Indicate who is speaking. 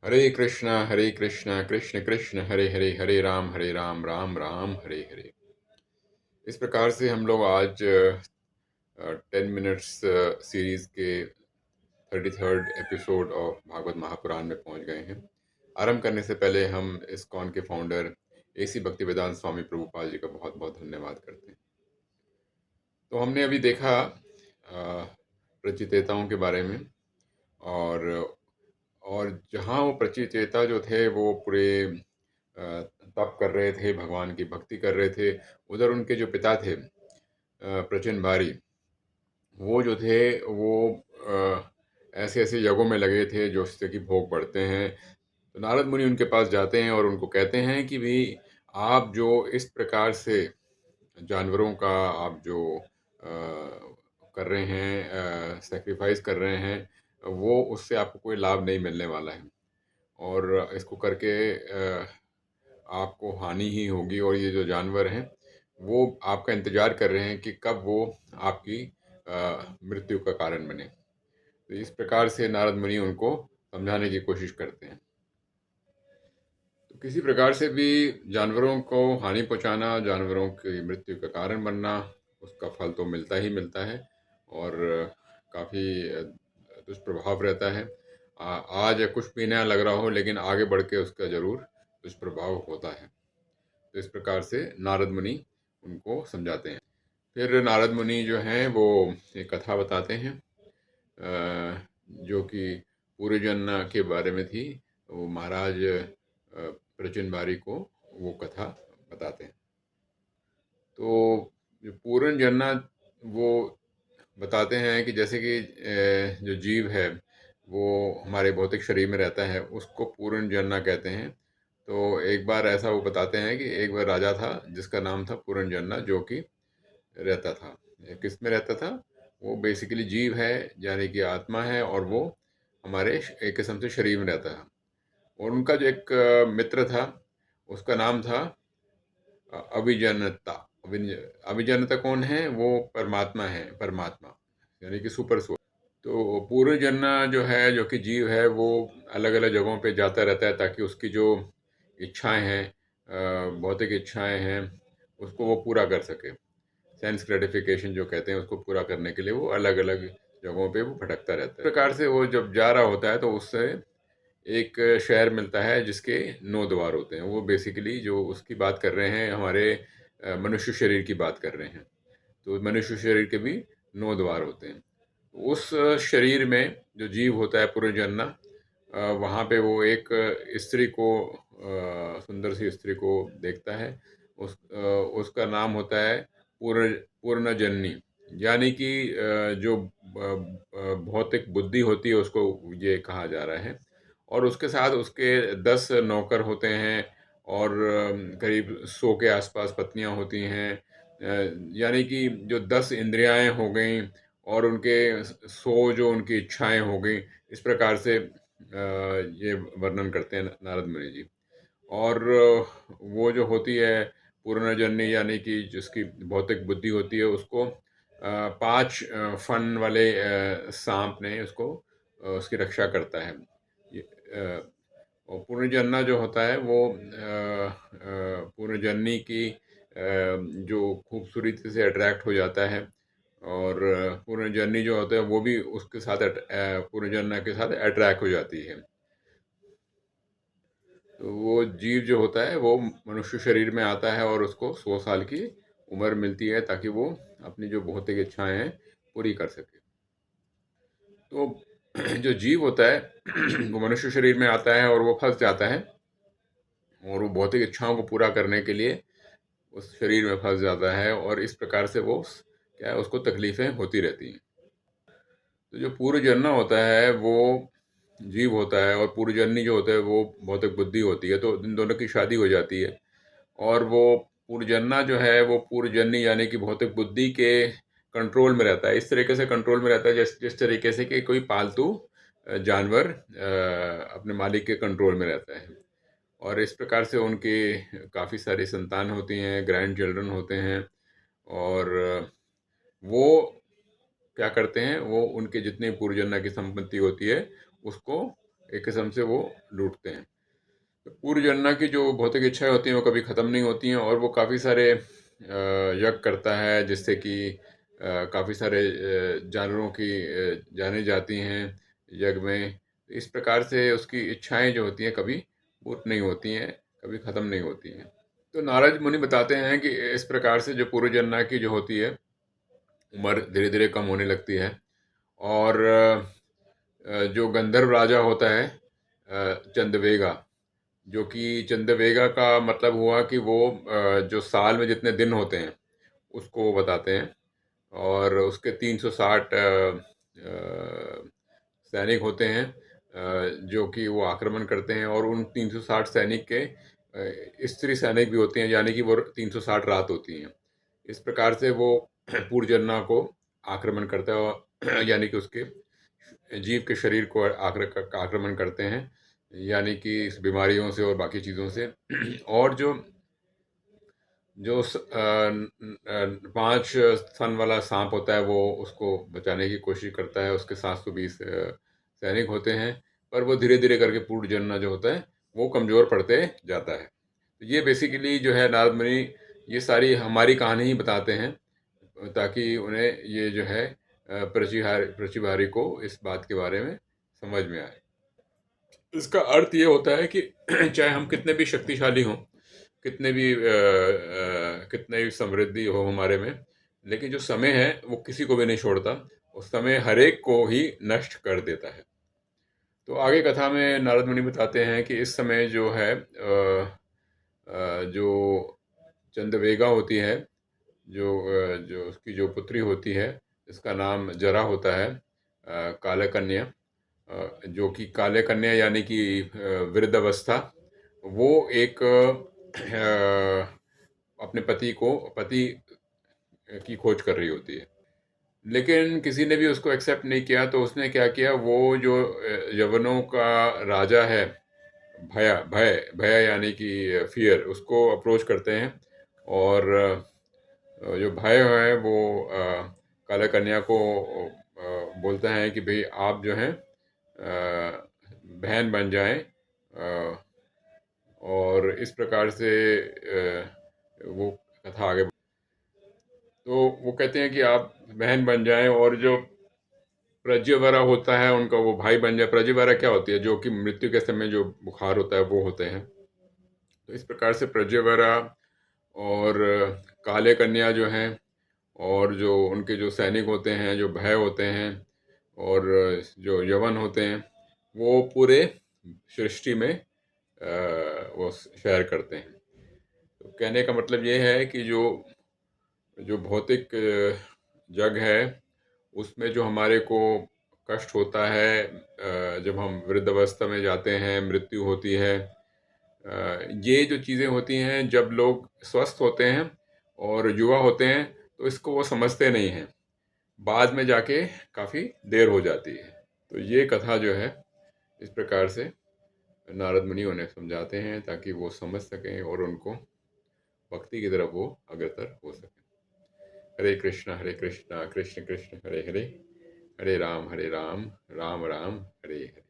Speaker 1: हरे कृष्णा कृष्ण कृष्ण हरे हरे, हरे राम राम राम हरे हरे। इस प्रकार से हम लोग आज 10 मिनट्स सीरीज के 33rd episode of Bhagavat Mahapuran में पहुंच गए हैं। आरंभ करने से पहले हम इस्कॉन के फाउंडर एसी भक्तिवेदांत स्वामी प्रभुपाल जी का बहुत बहुत धन्यवाद करते हैं। तो हमने अभी देखा प्रचितेताओं के बारे में, और जहाँ वो प्रचितेता जो थे वो पूरे तप कर रहे थे, भगवान की भक्ति कर रहे थे। उधर उनके जो पिता थे प्रचन भारी, वो जो थे वो ऐसे ऐसे यज्ञों में लगे थे जो उससे कि भोग पड़ते हैं। तो नारद मुनि उनके पास जाते हैं और उनको कहते हैं कि भी आप जो इस प्रकार से जानवरों का आप जो कर रहे हैं, सेक्रीफाइस कर रहे हैं, वो उससे आपको कोई लाभ नहीं मिलने वाला है, और इसको करके आपको हानि ही होगी। और ये जो जानवर हैं वो आपका इंतजार कर रहे हैं कि कब वो आपकी मृत्यु का कारण बने। तो इस प्रकार से नारद मुनि उनको समझाने की कोशिश करते हैं। तो किसी प्रकार से भी जानवरों को हानि पहुंचाना, जानवरों की मृत्यु का कारण बनना, उसका फल तो मिलता ही मिलता है, और काफ़ी दुष्प्रभाव रहता है। आज कुछ भी नया लग रहा हो, लेकिन आगे बढ़ के उसका जरूर दुष्प्रभाव होता है। तो इस प्रकार से नारद मुनि उनको समझाते हैं। फिर नारद मुनि जो हैं वो एक कथा बताते हैं, जो कि पूर्वजन्म के बारे में थी। वो महाराज प्रचन बारी को वो कथा बताते हैं। तो जो पूर्ण जन्ना वो बताते हैं कि जैसे कि जो जीव है वो हमारे भौतिक शरीर में रहता है, उसको पूर्ण जन्ना कहते हैं। तो एक बार ऐसा वो बताते हैं कि एक बार राजा था जिसका नाम था पूर्ण जन्ना, जो कि रहता था, किस में रहता था, वो बेसिकली जीव है, यानी कि आत्मा है, और वो हमारे एक किस्म से शरीर में रहता है। और उनका जो एक मित्र था, उसका नाम था अभिजनता। अभिजनता कौन है? वो परमात्मा है, परमात्मा यानी कि सुपर सोल। तो पूर्व जन्ना जो है, जो कि जीव है, वो अलग अलग जगहों पे जाता रहता है ताकि उसकी जो इच्छाएं हैं, भौतिक इच्छाएं हैं, उसको वो पूरा कर सके। सेंस ग्रेटिफिकेशन जो कहते हैं, उसको पूरा करने के लिए वो अलग अलग जगहों पे वो भटकता रहता है। इस प्रकार से वो जब जा रहा होता है तो उससे एक शहर मिलता है जिसके 9 द्वार होते हैं। वो बेसिकली जो उसकी बात कर रहे हैं, हमारे मनुष्य शरीर की बात कर रहे हैं। तो मनुष्य शरीर के भी 9 द्वार होते हैं। उस शरीर में जो जीव होता है पुनर्जन्मा, वहाँ पे वो एक स्त्री को, सुंदर सी स्त्री को देखता है। उसका नाम होता है पूर्णजन्नी, यानी कि जो भौतिक बुद्धि होती है उसको ये कहा जा रहा है। और उसके साथ उसके 10 नौकर होते हैं, और करीब 100 के आसपास पत्नियां होती हैं। यानी कि जो 10 इंद्रियाएं हो गई, और उनके 100 जो उनकी इच्छाएं हो गई। इस प्रकार से ये वर्णन करते हैं नारद मुनि जी। और वो जो होती है पूर्णजन्य, यानी कि जिसकी भौतिक बुद्धि होती है, उसको 5 फन वाले सांप ने उसको उसकी रक्षा करता है। और पुनर्जन्ना जो होता है वो पुनर्जन्नी की जो खूबसूरती से अट्रैक्ट हो जाता है। और पुनर्जन्नी जो होता है वो भी उसके साथ पुनर्जन्ना के साथ अट्रैक्ट हो जाती है। तो वो जीव जो होता है वो मनुष्य शरीर में आता है, और उसको 100 साल की उम्र मिलती है ताकि वो अपनी जो भौतिक इच्छाएं हैं पूरी कर सके। तो जो जीव होता है वो मनुष्य शरीर में आता है और वो फंस जाता है, और वो भौतिक इच्छाओं को पूरा करने के लिए उस शरीर में फंस जाता है, और इस प्रकार से वो क्या है, उसको तकलीफें होती रहती हैं। तो जो पूर्वजन्म होता है वो जीव होता है, और पूर्वजन्मी जो होता है वो भौतिक बुद्धि होती है। तो इन दोनों की शादी हो जाती है, और वो पूर्वजन्मा जो है वो पूर्वजन्नी यानी कि भौतिक बुद्धि के कंट्रोल में रहता है। इस तरीके से कंट्रोल में रहता है जिस तरीके से कि कोई पालतू जानवर अपने मालिक के कंट्रोल में रहता है। और इस प्रकार से उनके काफ़ी सारी संतान होती हैं, ग्रैंड चिल्ड्रन होते हैं। और वो क्या करते हैं, वो उनके जितने पूर्वजन्म की संपत्ति होती है उसको एक किस्म से वो लूटते हैं। तो पूर्व जन्ना की जो भौतिक इच्छाएं होती हैं वो कभी ख़त्म नहीं होती हैं, और वो काफ़ी सारे यज्ञ करता है, जिससे कि काफ़ी सारे जानवरों की जानें जाती हैं यज्ञ में। इस प्रकार से उसकी इच्छाएं जो होती हैं कभी पूर्ण नहीं होती हैं, कभी ख़त्म नहीं होती हैं। तो नारद मुनि बताते हैं कि इस प्रकार से जो पूर्व जन्ना की जो होती है उम्र धीरे धीरे कम होने लगती है, और जो गंधर्व राजा होता है चंदवेगा, जो कि चंदवेगा का मतलब हुआ कि वो जो साल में जितने दिन होते हैं उसको वो बताते हैं, और उसके 360 सैनिक होते हैं जो कि वो आक्रमण करते हैं, और उन 360 सैनिक के स्त्री सैनिक भी होते हैं, यानी कि वो 360 रात होती हैं। इस प्रकार से वो पूर्वजन्मा को आक्रमण करता है, और यानी कि उसके जीव के शरीर को आक्रमण करते हैं, यानी कि इस बीमारियों से और बाकी चीज़ों से। और जो जो 5 स्तन वाला सांप होता है वो उसको बचाने की कोशिश करता है, उसके 720 सैनिक होते हैं, पर वो धीरे धीरे करके पूर्ण जनना जो होता है वो कमज़ोर पड़ते जाता है। तो ये बेसिकली जो है नारद मुनि ये सारी हमारी कहानी ही बताते हैं, ताकि उन्हें ये जो है प्रतिभारी को इस बात के बारे में समझ में आए। इसका अर्थ ये होता है कि चाहे हम कितने भी शक्तिशाली हों, कितने भी समृद्धि हो हमारे में, लेकिन जो समय है वो किसी को भी नहीं छोड़ता, उस समय हरेक को ही नष्ट कर देता है। तो आगे कथा में नारद मुनि बताते हैं कि इस समय जो है जो चंदवेगा होती है, जो उसकी जो पुत्री होती है, इसका नाम जरा होता है, काला कन्या, जो कि काले कन्या यानी कि वृद्ध अवस्था, वो एक अपने पति की खोज कर रही होती है, लेकिन किसी ने भी उसको एक्सेप्ट नहीं किया। तो उसने क्या किया, वो जो यवनों का राजा है, भय भय यानी कि फियर, उसको अप्रोच करते हैं, और जो भय है वो काला कन्या को बोलता है कि भाई आप जो हैं बहन बन जाएं, और इस प्रकार से वो कथा आगे। तो वो कहते हैं कि आप बहन बन जाएं, और जो प्रज्यवरा होता है उनका वो भाई बन जाए। प्रज्यवरा क्या होती है, जो कि मृत्यु के समय जो बुखार होता है वो होते हैं। तो इस प्रकार से प्रज्यवरा और काले कन्या जो हैं, और जो उनके जो सैनिक होते हैं, जो भय होते हैं, और जो यवन होते हैं, वो पूरे सृष्टि में वो शेयर करते हैं। तो कहने का मतलब ये है कि जो जो भौतिक जग है उसमें जो हमारे को कष्ट होता है, जब हम वृद्धावस्था में जाते हैं, मृत्यु होती है, ये जो चीज़ें होती हैं जब लोग स्वस्थ होते हैं और युवा होते हैं, तो इसको वो समझते नहीं हैं, बाद में जाके काफ़ी देर हो जाती है। तो ये कथा जो है इस प्रकार से नारद मुनि उन्हें समझाते हैं, ताकि वो समझ सकें और उनको भक्ति की तरफ वो अग्रसर हो सकें। हरे कृष्णा कृष्ण कृष्ण हरे हरे, हरे राम राम राम राम हरे हरे।